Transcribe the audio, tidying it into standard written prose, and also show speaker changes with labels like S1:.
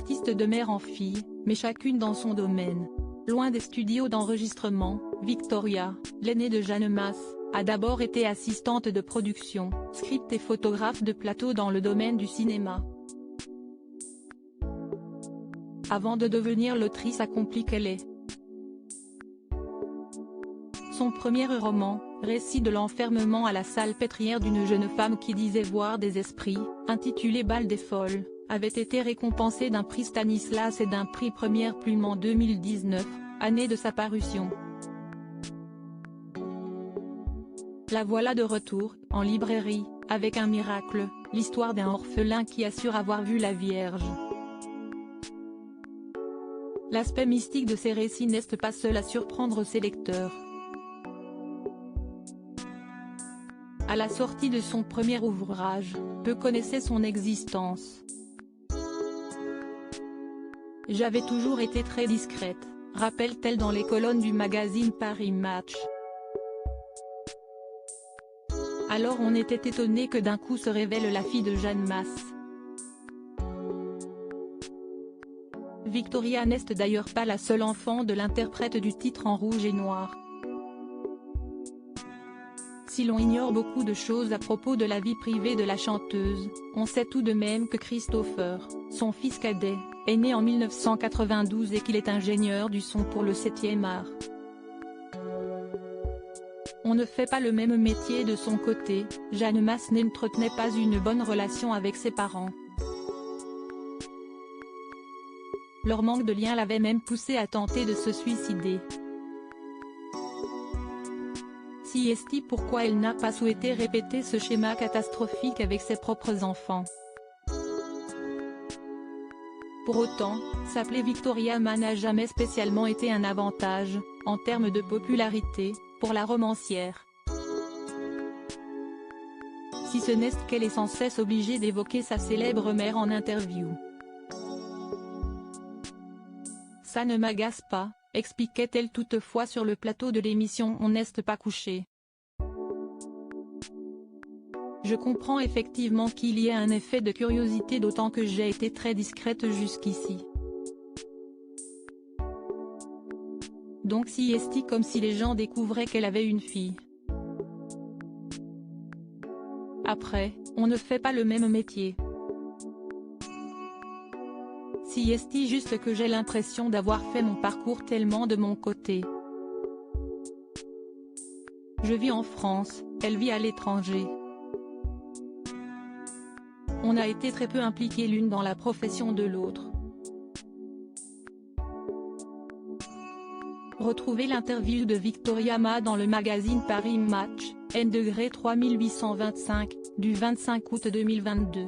S1: artistes de mère en fille, mais chacune dans son domaine. Loin des studios d'enregistrement, Victoria, l'aînée de Jeanne Mas, a d'abord été assistante de production, script et photographe de plateau dans le domaine du cinéma. Avant de devenir l'autrice accomplie qu'elle est. Son premier roman, récit de l'enfermement à la salpêtrière d'une jeune femme qui disait voir des esprits, intitulé Bal des folles, avait été récompensé d'un prix Stanislas et d'un prix Première Plume en 2019, année de sa parution. La voilà de retour, en librairie, avec Un miracle, l'histoire d'un orphelin qui assure avoir vu la Vierge. L'aspect mystique de ces récits n'est pas seul à surprendre ses lecteurs. À la sortie de son premier ouvrage, peu connaissaient son existence. J'avais toujours été très discrète, rappelle-t-elle dans les colonnes du magazine Paris Match. Alors on était étonné que d'un coup se révèle la fille de Jeanne Mas. Victoria n'est d'ailleurs pas la seule enfant de l'interprète du titre en rouge et noir. Si l'on ignore beaucoup de choses à propos de la vie privée de la chanteuse, on sait tout de même que Christopher, son fils cadet, est né en 1992 et qu'il est ingénieur du son pour le 7e art. On ne fait pas le même métier de son côté, Jeanne Mas n'entretenait pas une bonne relation avec ses parents. Leur manque de lien l'avait même poussée à tenter de se suicider. Si est-il pourquoi elle n'a pas souhaité répéter ce schéma catastrophique avec ses propres enfants. Pour autant, s'appeler Victoria Ma n'a jamais spécialement été un avantage, en termes de popularité, pour la romancière. Si ce n'est qu'elle est sans cesse obligée d'évoquer sa célèbre mère en interview. Ça ne m'agace pas, expliquait-elle toutefois sur le plateau de l'émission On n'est pas couché. Je comprends effectivement qu'il y ait un effet de curiosité d'autant que j'ai été très discrète jusqu'ici. Donc si est comme si les gens découvraient qu'elle avait une fille. Après, on ne fait pas le même métier. Si est juste que j'ai l'impression d'avoir fait mon parcours tellement de mon côté. Je vis en France, elle vit à l'étranger. On a été très peu impliqués l'une dans la profession de l'autre. Retrouvez l'interview de Victoria Ma dans le magazine Paris Match, N°3825, du 25 août 2022.